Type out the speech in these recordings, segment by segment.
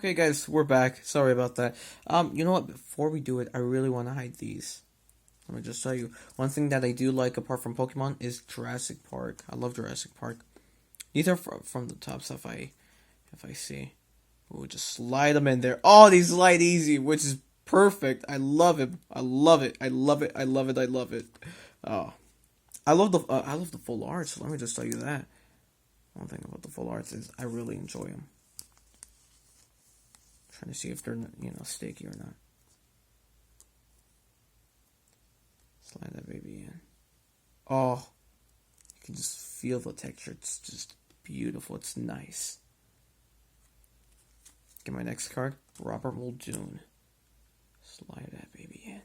Okay, guys, we're back. Sorry about that. You know what? Before we do it, I really want to hide these. Let me just tell you. One thing that I do like apart from Pokemon is Jurassic Park. I love Jurassic Park. These are from the top stuff if I see. We'll just slide them in there. Oh, these slide easy, which is perfect. I love it. I love it. I love it. I love it. I love it. Oh, I love the full arts. Let me just tell you that. One thing about the full arts is I really enjoy them. Trying to see if they're sticky or not. Slide that baby in. Oh, you can just feel the texture. It's just beautiful. It's nice. Get my next card. Robert Muldoon. Slide that baby in.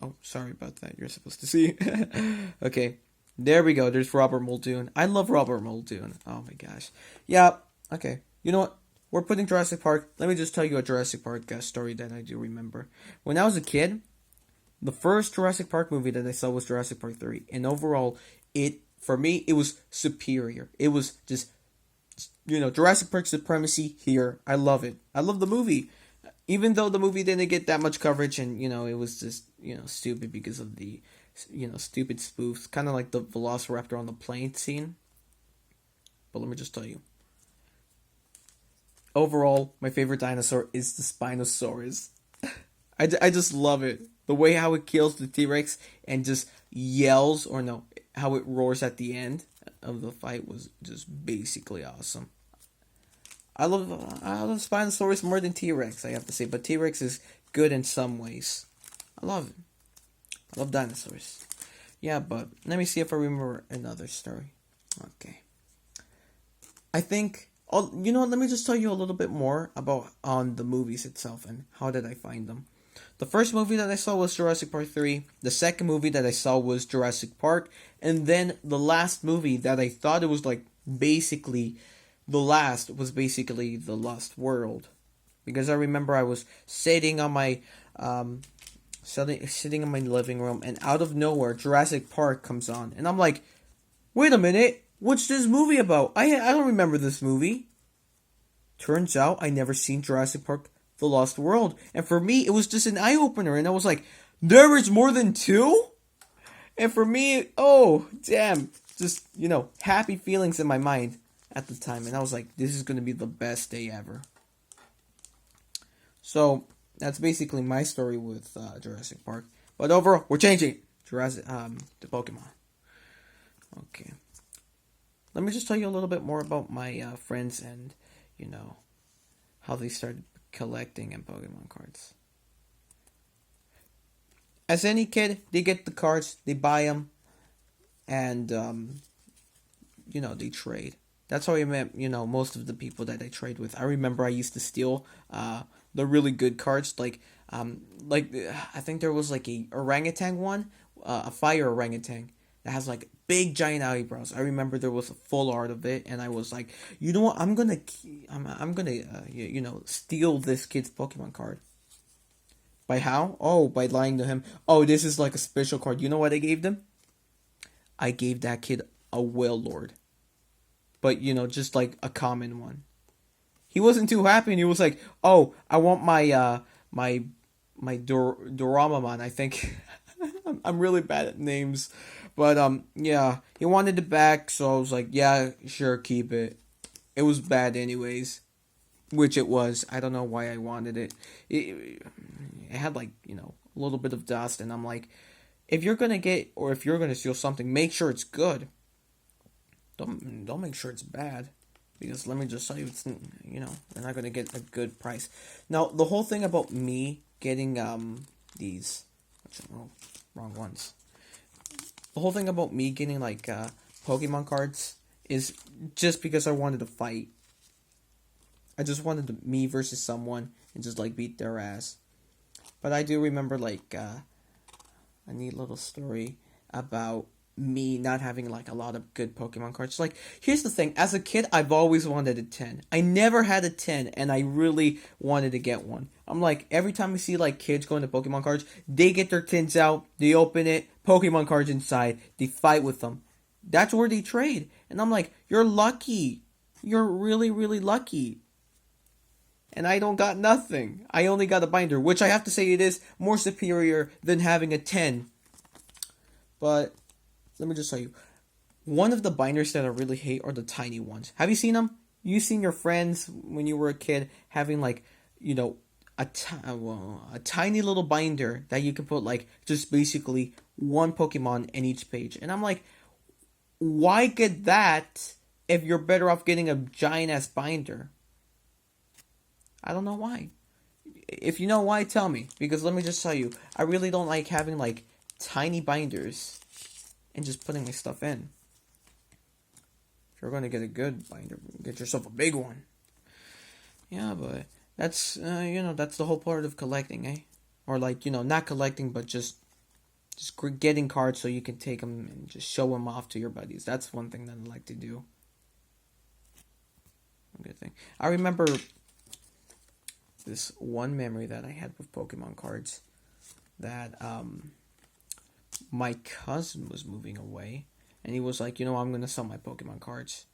Oh, sorry about that. You're supposed to see. Okay. There we go. There's Robert Muldoon. I love Robert Muldoon. Oh my gosh. Yeah. Okay. You know what? We're putting Jurassic Park. Let me just tell you a Jurassic Park story that I do remember. When I was a kid, the first Jurassic Park movie that I saw was Jurassic Park 3. And overall, for me, it was superior. It was just, Jurassic Park supremacy here. I love it. I love the movie. Even though the movie didn't get that much coverage and, it was just, stupid because of the, stupid spoofs. Kind of like the Velociraptor on the plane scene. But let me just tell you. Overall, my favorite dinosaur is the Spinosaurus. I just love it. The way how it kills the T-Rex and just yells, or no, how it roars at the end of the fight was just basically awesome. I love Spinosaurus more than T-Rex, I have to say, but T-Rex is good in some ways. I love it. I love dinosaurs. Yeah, but let me see if I remember another story. Okay. I think, let me just tell you a little bit more about on the movies itself and how did I find them. The first movie that I saw was Jurassic Park 3. The second movie that I saw was Jurassic Park. And then the last movie that I thought it was basically the last was basically The Lost World. Because I remember I was sitting on my sitting in my living room, and out of nowhere Jurassic Park comes on. And I'm like, wait a minute, what's this movie about? I don't remember this movie. Turns out I never seen Jurassic Park The Lost World. And for me, it was just an eye-opener. And I was like, there is more than two? And for me, oh, damn. Just, happy feelings in my mind at the time. And I was like, this is going to be the best day ever. So, that's basically my story with Jurassic Park. But overall, we're changing to Pokemon. Okay. Let me just tell you a little bit more about my friends and, how they started collecting and Pokemon cards. As any kid, they get the cards, they buy them, and they trade. That's how I met most of the people that I trade with. I remember I used to steal the really good cards, like I think there was a orangutan one, a fire orangutan that has big giant eyebrows. I remember there was a full art of it, and I was like, you know what? I'm gonna steal this kid's Pokemon card. By how? Oh, by lying to him. Oh, this is a special card. You know what I gave them? I gave that kid a Wailord, but just a common one. He wasn't too happy, and he was like, "Oh, I want my Doramamon." I think I'm really bad at names. But, yeah, he wanted it back, so I was like, yeah, sure, keep it. It was bad anyways, which it was. I don't know why I wanted it. It had, a little bit of dust, and I'm like, if you're gonna steal something, make sure it's good. Don't make sure it's bad. Because let me just tell you, it's, they're not gonna get a good price. Now, the whole thing about me getting, these, wrong ones. The whole thing about me getting Pokemon cards is just because I wanted to fight. I just wanted to me versus someone and just beat their ass. But I do remember a neat little story about me not having a lot of good Pokemon cards. Here's the thing, as a kid I've always wanted a 10. I never had a 10 and I really wanted to get one. I'm every time I see kids going to Pokemon cards, they get their tins out, they open it, Pokemon cards inside, they fight with them. That's where they trade. And I'm you're lucky. You're really, really lucky. and I don't got nothing. I only got a binder, which I have to say it is more superior than having a 10. But let me just tell you, one of the binders that I really hate are the tiny ones. Have you seen them? You seen your friends when you were a kid having like, you know, a tiny little binder that you can put like just basically one Pokemon in each page. And I'm like, why get that if you're better off getting a giant ass binder? I don't know why. If you know why, tell me. Because let me just tell you, I really don't like having like tiny binders and just putting my stuff in. If you're gonna get a good binder, get yourself a big one. Yeah, but that's that's the whole part of collecting, eh? Or like not collecting, but just getting cards so you can take them and just show them off to your buddies. That's one thing that I like to do. A good thing. I remember this one memory that I had with Pokemon cards that my cousin was moving away and he was like, I'm gonna sell my Pokemon cards.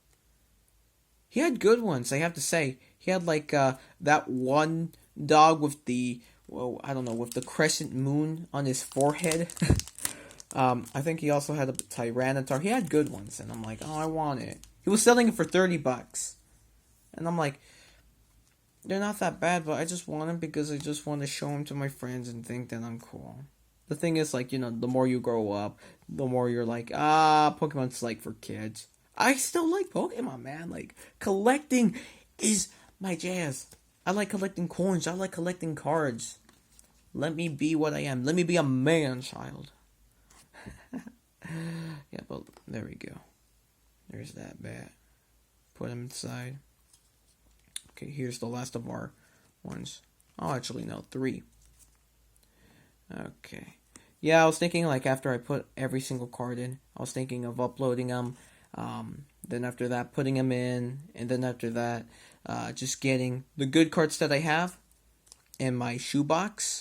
He had good ones, I have to say. He had like that one dog with the with the crescent moon on his forehead. I think he also had a Tyranitar. He had good ones, and I'm like, oh, I want it. He was selling it for $30, and I'm like, they're not that bad, but I just want them because I just want to show them to my friends and think that I'm cool. The thing is, like, the more you grow up, the more you're like, Pokemon's like for kids. I still like Pokemon, man. Like, collecting is my jazz. I like collecting coins. I like collecting cards. Let me be what I am. Let me be a man-child. Yeah, but there we go. There's that bat. Put him inside. Okay, here's the last of our ones. Oh, actually, no, 3. Okay. Yeah, I was thinking, like, after I put every single card in, I was thinking of uploading them. Then after that, putting them in. And then after that, just getting the good cards that I have in my shoebox.